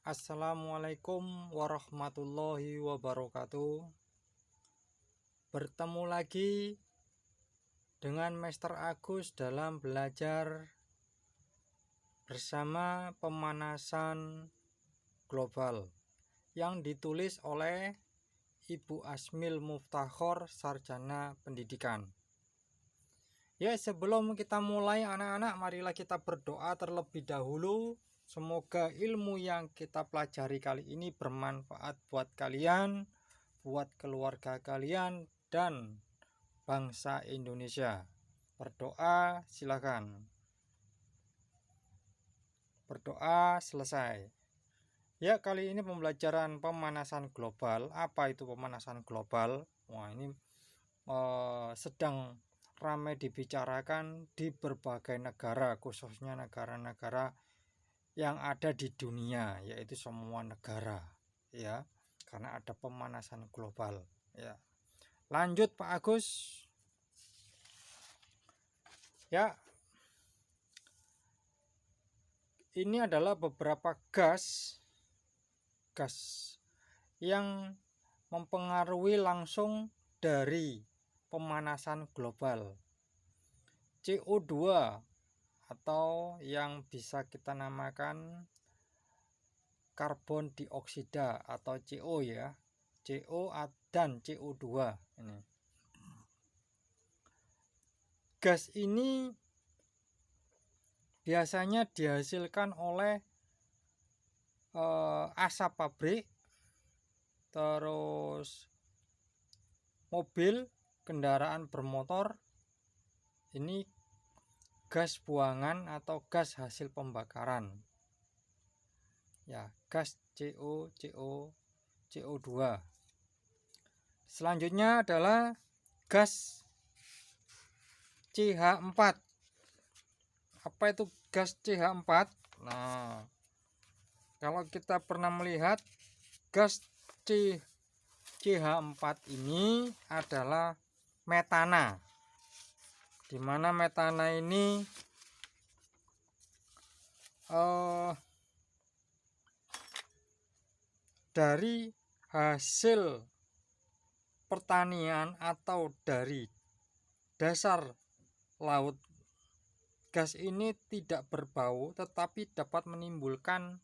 Assalamualaikum warahmatullahi wabarakatuh. Bertemu lagi dengan Master Agus dalam belajar bersama pemanasan global yang ditulis oleh Ibu Asmil Muftakhor, Sarjana Pendidikan. Ya, sebelum kita mulai anak-anak, marilah kita berdoa terlebih dahulu. Semoga ilmu yang kita pelajari kali ini bermanfaat buat kalian, buat keluarga kalian, dan bangsa Indonesia. Berdoa silakan. Berdoa selesai. Ya, kali ini pembelajaran pemanasan global. Apa itu pemanasan global? Wah, ini sedang ramai dibicarakan di berbagai negara, khususnya negara-negara yang ada di dunia, yaitu semua negara, ya, karena ada pemanasan global, ya. Lanjut Pak Agus. Ya, ini adalah beberapa gas yang mempengaruhi langsung dari pemanasan global. CO2 atau yang bisa kita namakan karbon dioksida atau CO, ya. CO dan CO2 ini. Gas ini biasanya dihasilkan oleh asap pabrik, terus mobil, kendaraan bermotor. Ini gas buangan atau gas hasil pembakaran, ya, gas CO2. Selanjutnya adalah gas CH4. Apa itu gas CH4? Nah, kalau kita pernah melihat gas CH4 ini adalah metana, di mana metana ini dari hasil pertanian atau dari dasar laut. Gas ini tidak berbau tetapi dapat menimbulkan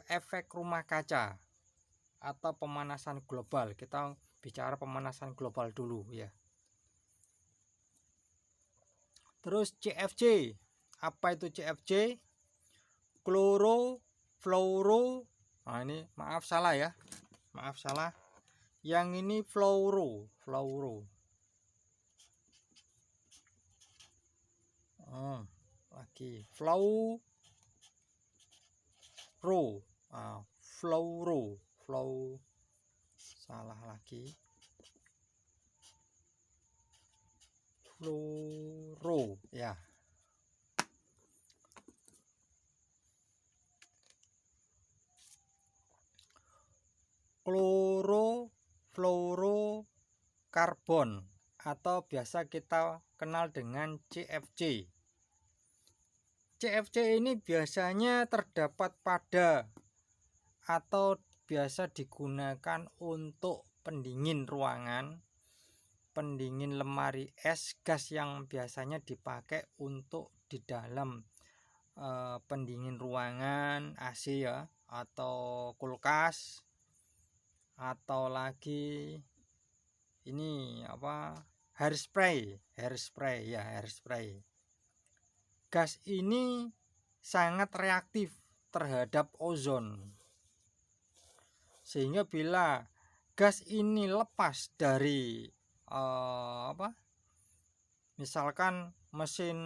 efek rumah kaca atau pemanasan global. Kita bicara pemanasan global dulu, ya. Terus CFC. Apa itu CFC? Chlorofluoro. Nah, ini maaf salah, ya. Maaf salah. Yang ini fluoro. Lagi fluoro. Salah lagi. Fluoro, ya. Chlorofluorokarbon atau biasa kita kenal dengan CFC. CFC ini biasanya terdapat pada atau biasa digunakan untuk pendingin ruangan, pendingin lemari es, gas yang biasanya dipakai untuk di dalam pendingin ruangan AC, ya, atau kulkas, atau lagi ini apa, hairspray. Gas ini sangat reaktif terhadap ozon, sehingga bila gas ini lepas dari misalkan mesin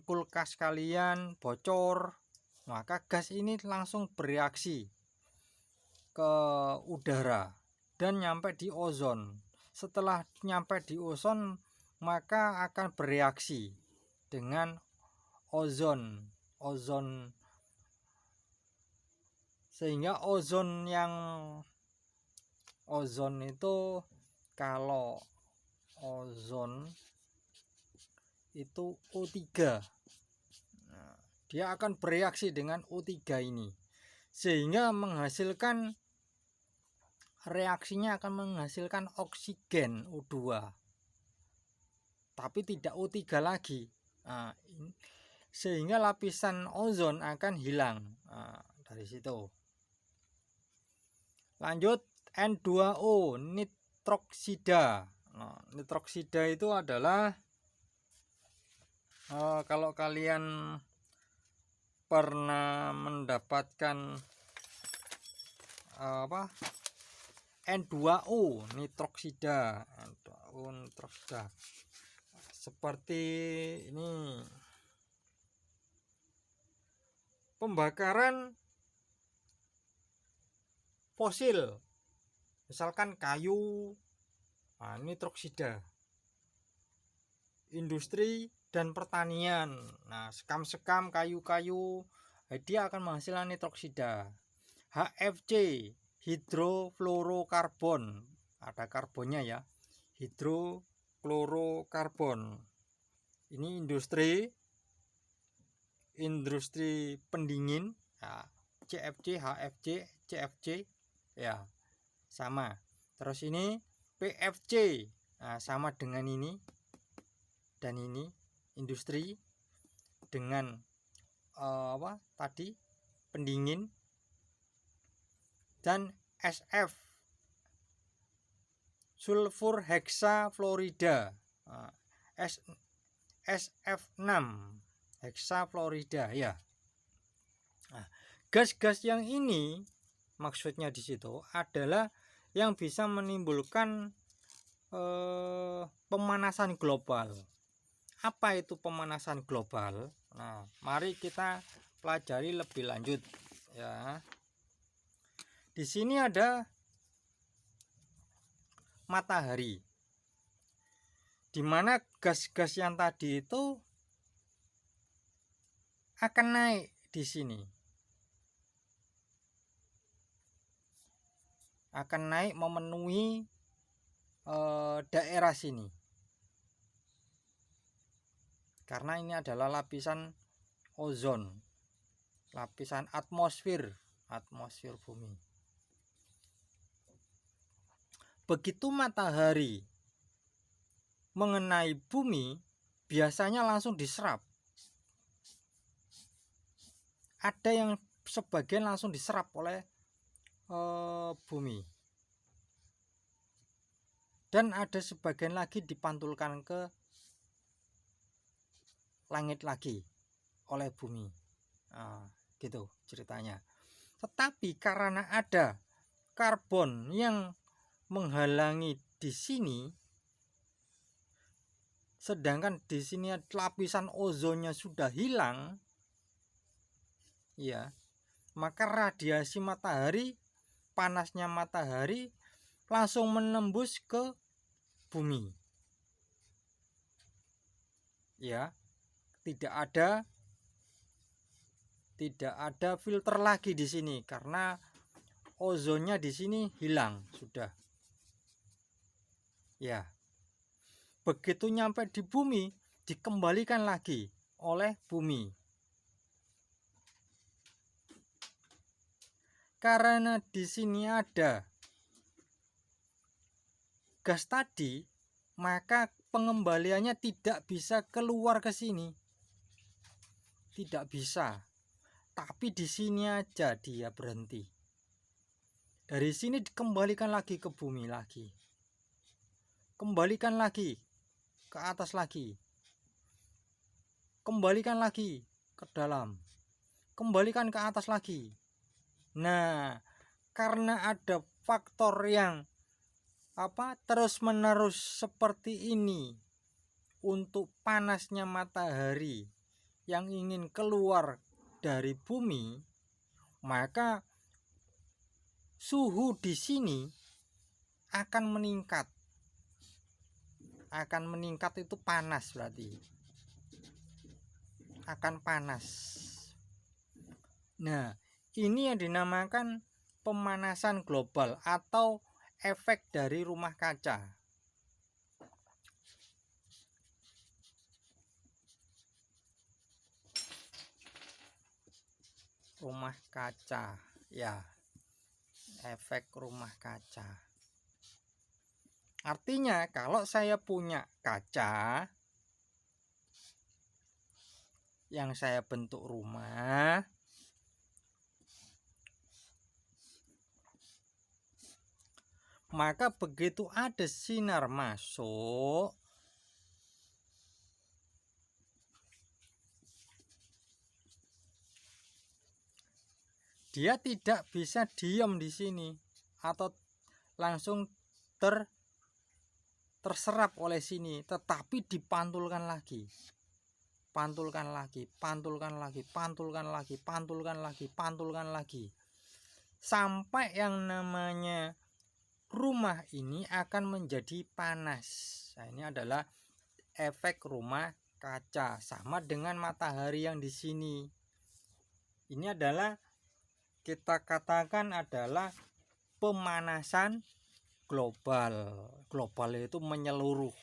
kulkas kalian bocor, maka gas ini langsung bereaksi ke udara dan nyampe di ozon. Setelah nyampe di ozon, maka akan bereaksi dengan ozon, sehingga ozon itu, kalau ozon itu O3, dia akan bereaksi dengan O3 ini, sehingga reaksinya akan menghasilkan oksigen O2, tapi tidak O3 lagi. Nah, sehingga lapisan ozon akan hilang. Nah, dari situ. Lanjut, N2O, nitroksida. Nah, nitroksida itu adalah kalau kalian pernah mendapatkan N2O nitroksida, seperti ini, pembakaran fosil, misalkan kayu, nitroksida, industri dan pertanian. Nah, sekam-sekam kayu-kayu, dia akan menghasilkan nitroksida. HFC, hidrofluorokarbon, ada karbonnya ya, hidrofluorokarbon. Ini industri pendingin, ya, CFC, HFC, CFC, ya sama. Terus ini PFC, nah, sama dengan ini dan ini, industri dengan tadi pendingin. Dan SF, sulfur heksafluorida, SF6 heksafluorida, ya. Nah, gas-gas yang ini maksudnya di situ adalah yang bisa menimbulkan pemanasan global. Apa itu pemanasan global? Nah, mari kita pelajari lebih lanjut, ya. Di sini ada matahari, di mana gas-gas yang tadi itu akan naik di sini, akan naik memenuhi daerah sini, karena ini adalah lapisan ozon, lapisan atmosfer bumi. Begitu matahari mengenai bumi, biasanya langsung diserap. Ada yang sebagian langsung diserap oleh bumi, dan ada sebagian lagi dipantulkan ke langit lagi oleh bumi. Nah, gitu ceritanya. Tetapi karena ada karbon yang menghalangi di sini, sedangkan di sini lapisan ozonnya sudah hilang, ya, maka radiasi matahari, panasnya matahari langsung menembus ke bumi, ya. Tidak ada filter lagi di sini karena ozonnya di sini hilang sudah. Ya, begitu nyampe di bumi, dikembalikan lagi oleh bumi. Karena di sini ada gas tadi, maka pengembaliannya tidak bisa keluar ke sini. Tidak bisa. Tapi di sini aja dia berhenti. Dari sini dikembalikan lagi ke bumi lagi. Kembalikan lagi ke atas lagi, kembalikan lagi ke dalam, kembalikan ke atas lagi. Nah, karena ada faktor yang terus menerus seperti ini, untuk panasnya matahari yang ingin keluar dari bumi, maka suhu di sini akan meningkat. Akan meningkat itu panas, berarti akan panas. Nah, ini yang dinamakan pemanasan global atau efek dari rumah kaca. Rumah kaca. Ya, efek rumah kaca. Artinya kalau saya punya kaca yang saya bentuk rumah, maka begitu ada sinar masuk, dia tidak bisa diam di sini atau langsung terserap oleh sini, tetapi dipantulkan lagi. Pantulkan lagi, pantulkan lagi, pantulkan lagi, pantulkan lagi, pantulkan lagi. Sampai yang namanya rumah ini akan menjadi panas. Nah, ini adalah efek rumah kaca, sama dengan matahari yang di sini. Ini adalah kita katakan adalah pemanasan global. Global itu menyeluruh.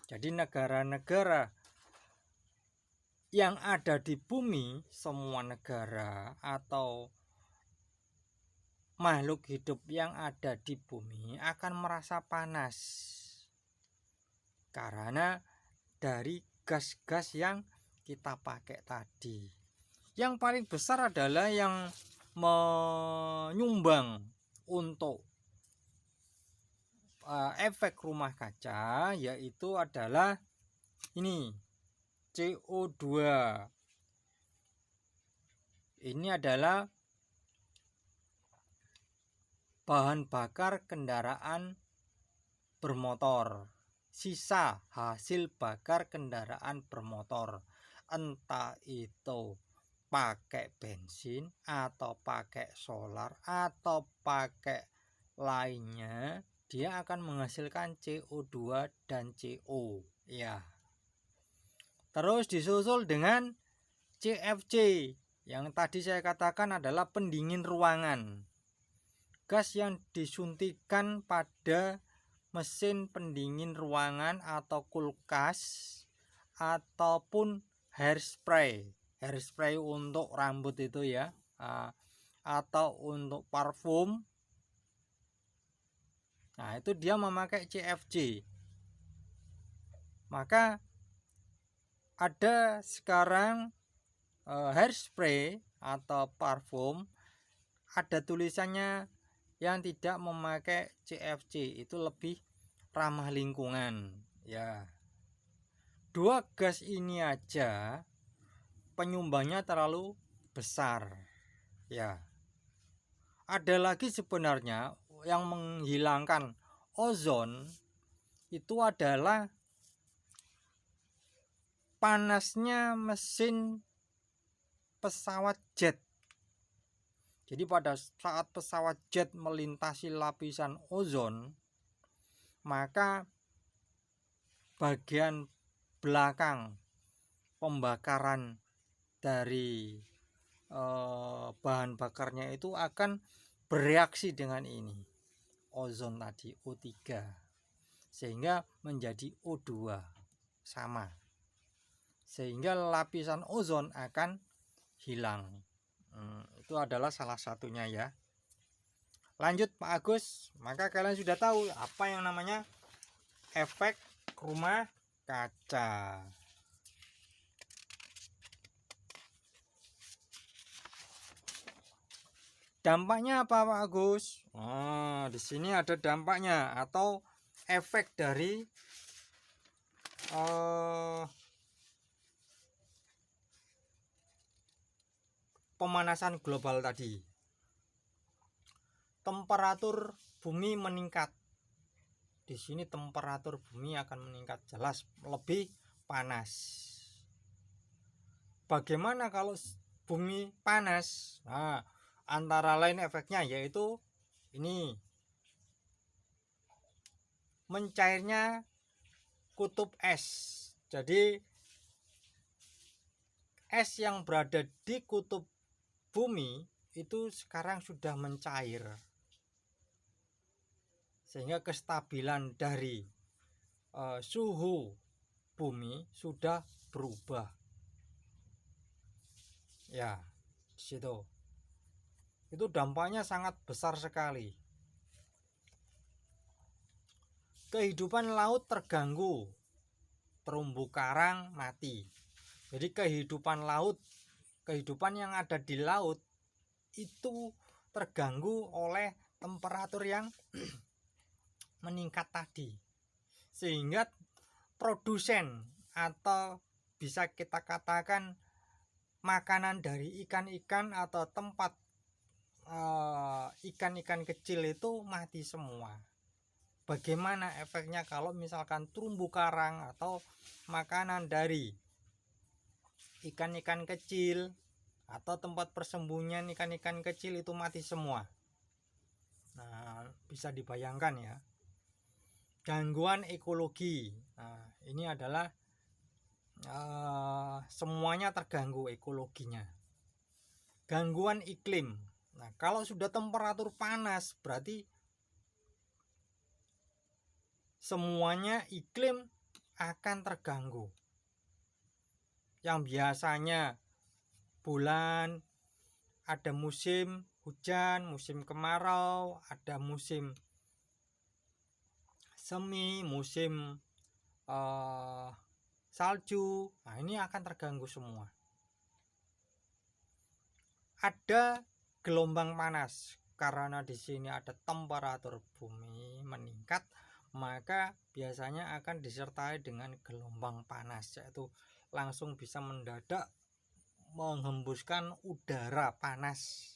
Jadi negara-negara yang ada di bumi, semua negara atau makhluk hidup yang ada di bumi akan merasa panas karena dari gas-gas yang kita pakai tadi. Yang paling besar adalah yang menyumbang untuk efek rumah kaca, yaitu adalah ini CO2. Ini adalah bahan bakar kendaraan bermotor, sisa hasil bakar kendaraan bermotor, entah itu pakai bensin atau pakai solar atau pakai lainnya, dia akan menghasilkan CO2 dan CO, ya. Terus disusul dengan CFC yang tadi saya katakan adalah pendingin ruangan. Gas yang disuntikan pada mesin pendingin ruangan atau kulkas ataupun hairspray. Hairspray untuk rambut itu ya, atau untuk parfum. Nah, itu dia memakai CFC. Maka ada sekarang hairspray atau parfum ada tulisannya yang tidak memakai CFC, itu lebih ramah lingkungan, ya. Dua gas ini aja penyumbangnya terlalu besar, ya. Ada lagi sebenarnya yang menghilangkan ozon, itu adalah panasnya mesin pesawat jet. Jadi pada saat pesawat jet melintasi lapisan ozon, maka bagian belakang pembakaran dari bahan bakarnya itu akan bereaksi dengan ini, ozon tadi, O3, sehingga menjadi O2 sama, sehingga lapisan ozon akan hilang. Itu adalah salah satunya ya. Lanjut Pak Agus, maka kalian sudah tahu apa yang namanya efek rumah kaca. Dampaknya apa Pak Agus? Di sini ada dampaknya atau efek dari pemanasan global tadi. Temperatur bumi meningkat. Di sini temperatur bumi akan meningkat, jelas lebih panas. Bagaimana kalau bumi panas? Nah, antara lain efeknya yaitu ini, mencairnya kutub es. Jadi es yang berada di kutub bumi itu sekarang sudah mencair, sehingga kestabilan dari suhu bumi sudah berubah, ya. Di situ Itu dampaknya sangat besar sekali. Kehidupan laut terganggu, terumbu karang mati. Jadi kehidupan laut, kehidupan yang ada di laut itu terganggu oleh temperatur yang meningkat tadi, sehingga produsen atau bisa kita katakan makanan dari ikan-ikan atau tempat ikan-ikan kecil itu mati semua. Bagaimana efeknya kalau misalkan terumbu karang atau makanan dari ikan-ikan kecil atau tempat persembunyian ikan-ikan kecil itu mati semua? Nah, bisa dibayangkan ya. Gangguan ekologi. Nah, ini adalah semuanya terganggu ekologinya. Gangguan iklim. Nah, kalau sudah temperatur panas berarti semuanya iklim akan terganggu. Yang biasanya bulan ada musim hujan, musim kemarau, ada musim semi, musim salju. Nah, ini akan terganggu semua. Ada gelombang panas karena di sini ada temperatur bumi meningkat, maka biasanya akan disertai dengan gelombang panas, yaitu langsung bisa mendadak menghembuskan udara panas.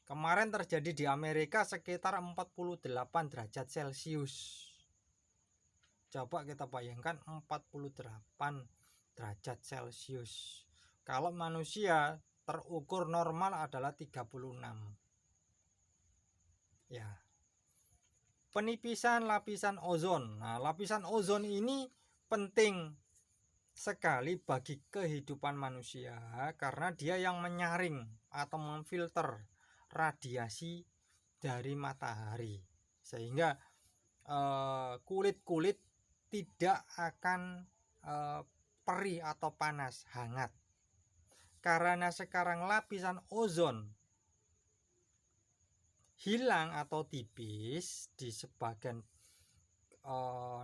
Kemarin terjadi di Amerika sekitar 48 derajat Celcius. Coba kita bayangkan 48 derajat Celcius. Kalau manusia terukur normal adalah 36. Ya. Penipisan lapisan ozon. Nah, lapisan ozon ini penting sekali bagi kehidupan manusia karena dia yang menyaring atau memfilter radiasi dari matahari, sehingga kulit-kulit tidak akan perih atau panas, hangat. Karena sekarang lapisan ozon hilang atau tipis di sebagian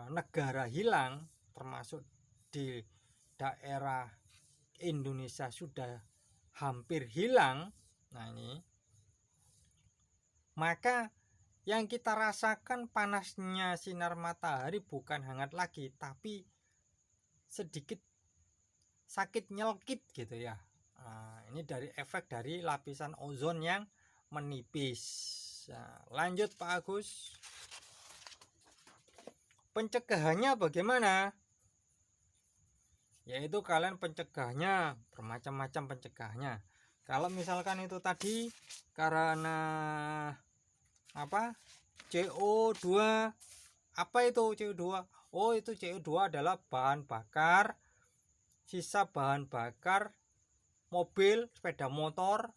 negara hilang, termasuk di daerah Indonesia sudah hampir hilang. Nah, ini maka yang kita rasakan panasnya sinar matahari bukan hangat lagi, tapi sedikit sakit nyelkit gitu ya. Nah, ini dari efek dari lapisan ozon yang menipis. Nah, lanjut Pak Agus. Pencegahannya bagaimana? Yaitu kalian pencegahnya bermacam-macam pencegahannya. Kalau misalkan itu tadi karena apa? CO2. Apa itu CO2? Oh, itu CO2 adalah bahan bakar, sisa bahan bakar mobil, sepeda motor.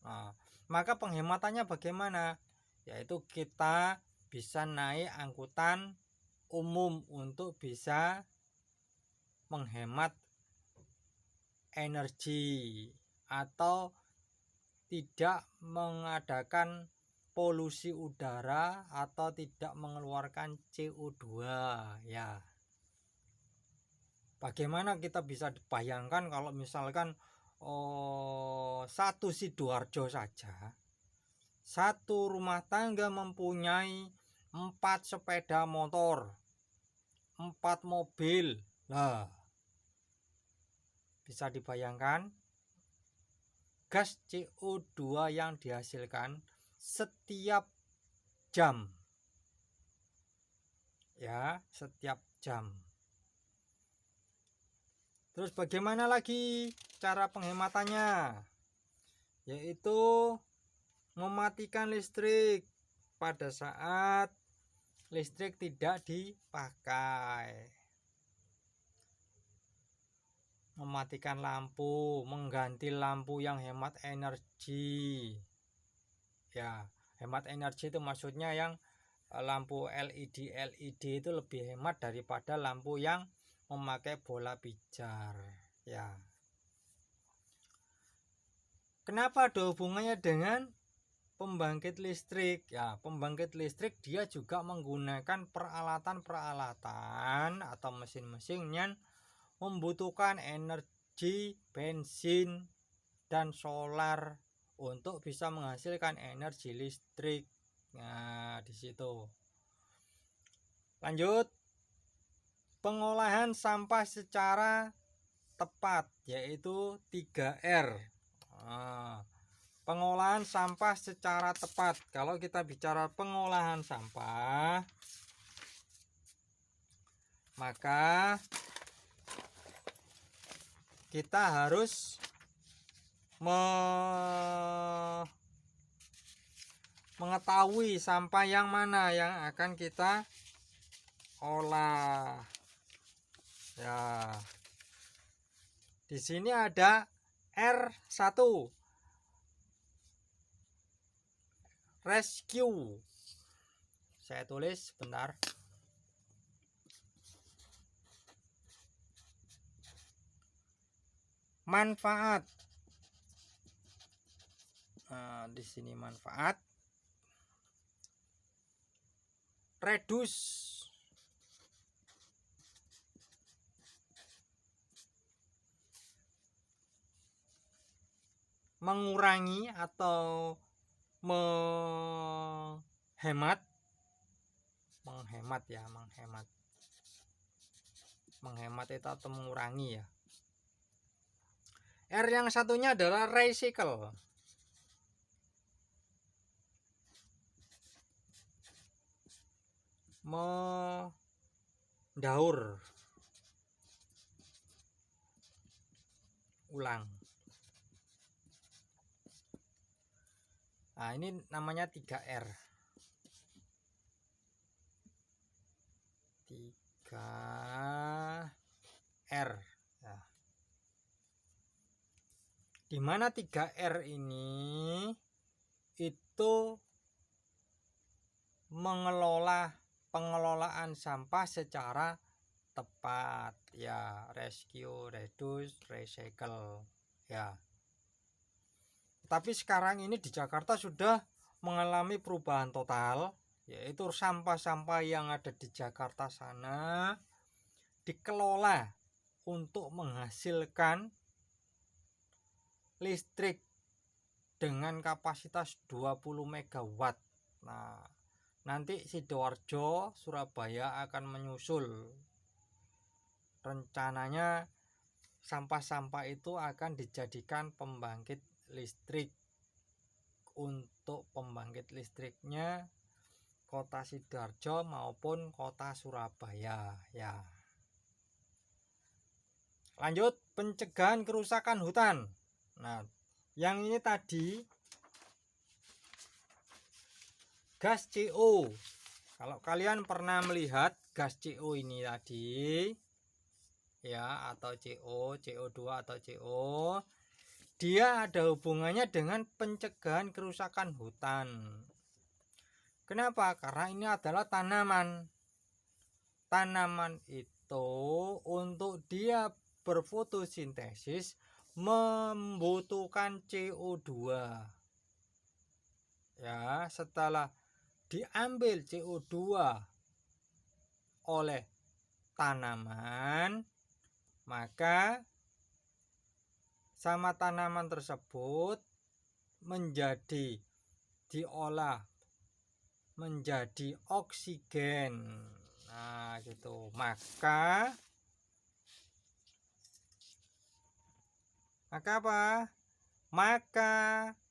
Nah, maka penghematannya bagaimana? Yaitu kita bisa naik angkutan umum untuk bisa menghemat energi atau tidak mengadakan polusi udara atau tidak mengeluarkan CO2 ya. Bagaimana kita bisa bayangkan kalau misalkan satu Sidoarjo saja, satu rumah tangga mempunyai 4 sepeda motor, 4 mobil. Nah, bisa dibayangkan gas CO2 yang dihasilkan setiap jam. Ya, setiap jam. Terus bagaimana lagi cara penghematannya? Yaitu mematikan listrik pada saat listrik tidak dipakai. Mematikan lampu, mengganti lampu yang hemat energi. Ya, hemat energi itu maksudnya yang lampu LED itu lebih hemat daripada lampu yang memakai bola pijar. Ya. Kenapa ada hubungannya dengan pembangkit listrik? Ya, pembangkit listrik dia juga menggunakan peralatan-peralatan atau mesin-mesin yang membutuhkan energi bensin dan solar untuk bisa menghasilkan energi listrik. Nah, di situ. Lanjut, pengolahan sampah secara tepat, yaitu 3R. Nah, pengolahan sampah secara tepat. Kalau kita bicara pengolahan sampah, maka kita harus mengetahui sampah yang mana yang akan kita olah. Ya. Di sini ada R1. Rescue. Saya tulis sebentar. Manfaat. Nah, di sini manfaat. Reduce. Mengurangi atau menghemat itu atau mengurangi ya. R yang satunya adalah recycle. Mendaur ulang. Nah, ini namanya 3R. 3R. Nah, di mana 3R ini itu pengelolaan sampah secara tepat ya. Rescue, reduce, recycle ya. Tapi sekarang ini di Jakarta sudah mengalami perubahan total, yaitu sampah-sampah yang ada di Jakarta sana dikelola untuk menghasilkan listrik dengan kapasitas 20 MW. Nah, nanti Sidoarjo, Surabaya akan menyusul. Rencananya sampah-sampah itu akan dijadikan pembangkit listrik. Untuk pembangkit listriknya Kota Sidoarjo maupun Kota Surabaya ya. Lanjut, pencegahan kerusakan hutan. Nah, yang ini tadi gas CO. Kalau kalian pernah melihat gas CO ini tadi ya, atau CO2 atau CO, dia ada hubungannya dengan pencegahan kerusakan hutan. Kenapa? Karena ini adalah tanaman. Tanaman itu untuk dia berfotosintesis membutuhkan CO2. Ya, setelah diambil CO2 oleh tanaman, maka sama tanaman tersebut menjadi diolah menjadi oksigen. Nah, gitu. Maka apa? Maka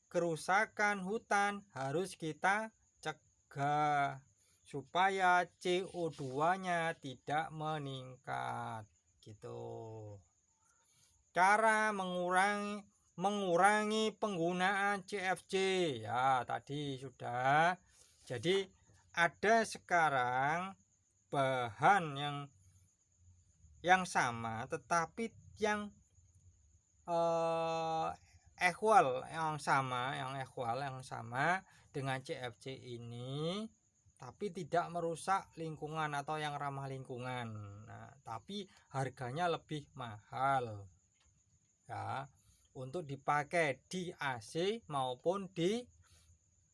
kerusakan hutan harus kita cegah supaya CO2-nya tidak meningkat gitu. Cara mengurangi penggunaan CFC ya, tadi sudah. Jadi ada sekarang bahan yang sama tetapi yang equal yang sama dengan CFC ini, tapi tidak merusak lingkungan atau yang ramah lingkungan. Nah, tapi harganya lebih mahal ya. untuk dipakai di AC maupun di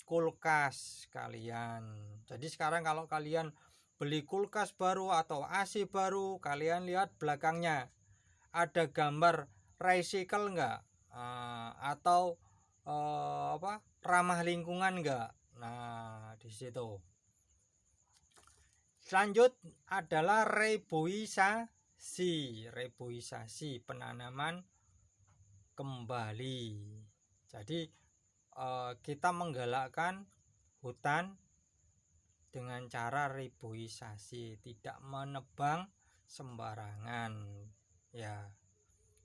kulkas kalian. Jadi sekarang kalau kalian beli kulkas baru atau AC baru, kalian lihat belakangnya ada gambar recycle enggak, atau ramah lingkungan enggak. Nah, di situ. Selanjut adalah reboisasi penanaman kembali. Jadi kita menggalakkan hutan dengan cara reboisasi, tidak menebang sembarangan ya,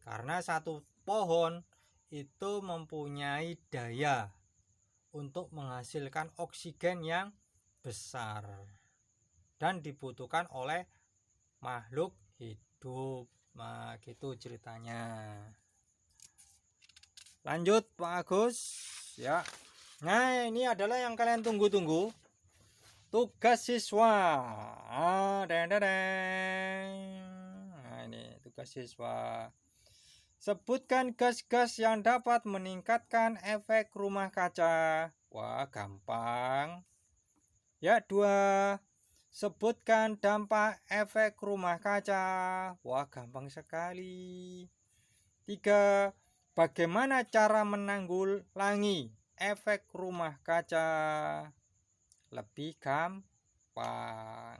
karena satu pohon itu mempunyai daya untuk menghasilkan oksigen yang besar dan dibutuhkan oleh makhluk hidup. Nah, gitu ceritanya. Lanjut Pak Agus ya. Nah, ini adalah yang kalian tunggu-tunggu, tugas siswa. Nah, ini tugas siswa. Sebutkan gas-gas yang dapat meningkatkan efek rumah kaca. Wah, gampang. Ya, 2. Sebutkan dampak efek rumah kaca. Wah, gampang sekali. 3. Bagaimana cara menanggulangi efek rumah kaca? Lebih gampang.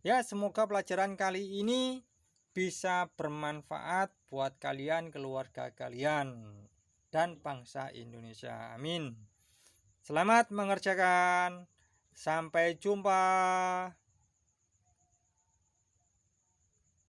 Ya, semoga pelajaran kali ini bisa bermanfaat buat kalian, keluarga kalian, dan bangsa Indonesia. Amin. Selamat mengerjakan. Sampai jumpa.